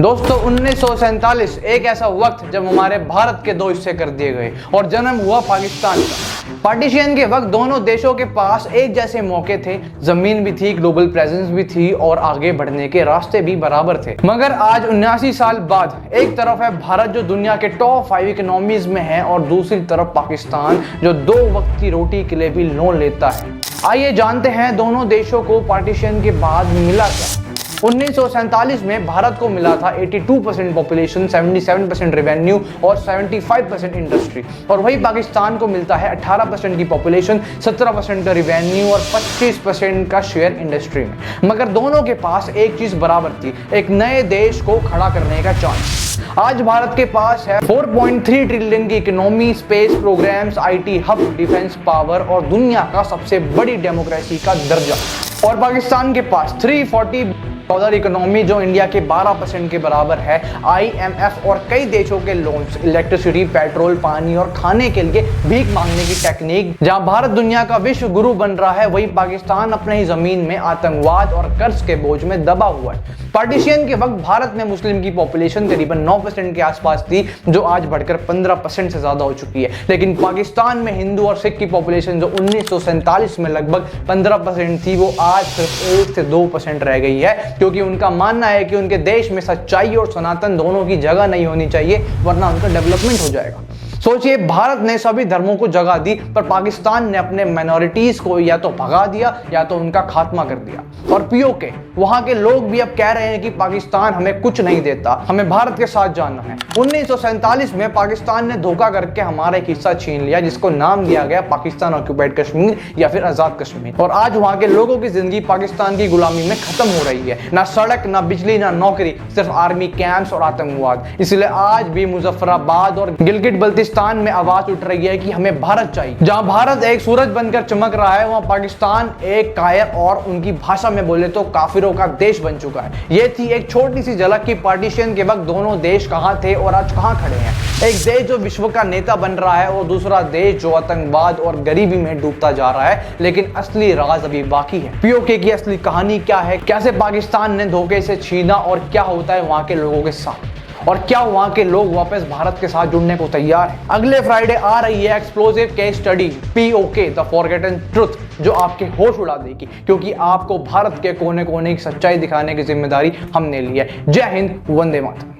दोस्तों 1947 एक ऐसा वक्त जब हमारे भारत के दो हिस्से कर दिए गए और जन्म हुआ पाकिस्तान का। पार्टीशन के वक्त दोनों देशों के पास एक जैसे मौके थे, जमीन भी थी, ग्लोबल प्रेजेंस भी थी और आगे बढ़ने के रास्ते भी बराबर थे। मगर आज 79 साल बाद एक तरफ है भारत जो दुनिया के टॉप 5 इकोनॉमीज में है और दूसरी तरफ पाकिस्तान जो 2 वक्त की रोटी के लिए भी लोन लेता है। आइए जानते हैं दोनों देशों को पार्टीशन के बाद मिला क्या। 1947 में भारत को मिला था 82% पॉपुलेशन, 77% रेवेन्यू और 75% इंडस्ट्री, और वही पाकिस्तान को मिलता है 18% की पॉपुलेशन, 17% का रेवेन्यू और 25% का शेयर इंडस्ट्री में। मगर दोनों के पास एक चीज बराबर थी, एक नए देश को खड़ा करने का चांस। आज भारत के पास है 4.3 ट्रिलियन की economy, space programmes, IT hub, defence power और दुनिया का सबसे बड़ी डेमोक्रेसी का दर्जा। और पाकिस्तान के पास 340 डॉलर इकोनॉमी जो इंडिया के 12% के बराबर है, IMF और कई देशों के लोन्स, इलेक्ट्रिसिटी, पेट्रोल, पानी और खाने के लिए भीख मांगने की टेक्निक। जहां भारत दुनिया का विश्व गुरु बन रहा है, वही पाकिस्तान अपने ही जमीन में आतंकवाद और कर्ज के बोझ में दबा हुआ है। पार्टीशन के वक्त भारत में मुस्लिम की पॉपुलेशन करीबन 9% के आसपास थी, जो आज बढ़कर 15% से ज्यादा हो चुकी है। लेकिन पाकिस्तान में हिंदू और सिख की पॉपुलेशन जो 1947 में लगभग 15% थी, वो आज सिर्फ 1 से 2% रह गई है, क्योंकि उनका मानना है कि उनके देश में सच्चाई और सनातन दोनों की जगह नहीं होनी चाहिए, वरना उनका डेवलपमेंट हो जाएगा। सोचिए, भारत ने सभी धर्मों को जगह दी, पर पाकिस्तान ने अपने माइनॉरिटीज को या तो भगा दिया या तो उनका खात्मा कर दिया। और पीओके वहां के लोग भी अब कह रहे हैं कि पाकिस्तान हमें कुछ नहीं देता, हमें भारत के साथ जाना है। 1947 में पाकिस्तान ने धोखा करके हमारा एक हिस्सा छीन लिया, जिसको नाम दिया गया पाकिस्तान ऑक्यूपाइड कश्मीर या फिर आजाद कश्मीर। और आज वहां के लोगों की जिंदगी पाकिस्तान की गुलामी में खत्म हो रही है। ना सड़क, ना बिजली, ना नौकरी, सिर्फ आर्मी कैंप्स और आतंकवाद। इसलिए आज भी मुजफ्फराबाद और गिलगिट बल्तिस्तान में आवाज उठ रही है कि हमें भारत चाहिए। जहां भारत एक सूरज बनकर चमक रहा है, वहां पाकिस्तान एक कायर और उनकी भाषा में बोले तो काफिरों का देश बन चुका है। यह थी एक छोटी सी झलक की पार्टीशन के वक्त दोनों देश कहां थे और आज कहां खड़े हैं। एक देश जो विश्व का नेता बन रहा है और दूसरा देश जो आतंकवाद और गरीबी में डूबता जा रहा है। लेकिन असली राज अभी बाकी है। पीओके की असली कहानी क्या है, कैसे पाकिस्तान ने धोखे से छीना और क्या होता है वहां के लोगों के साथ, और क्या वहां के लोग वापस भारत के साथ जुड़ने को तैयार हैं। अगले फ्राइडे आ रही है explosive case study PoK the forgotten truth, जो आपके होश उड़ा देगी, क्योंकि आपको भारत के कोने कोने की सच्चाई दिखाने की जिम्मेदारी हमने ली है। जय हिंद, वंदे मातरम।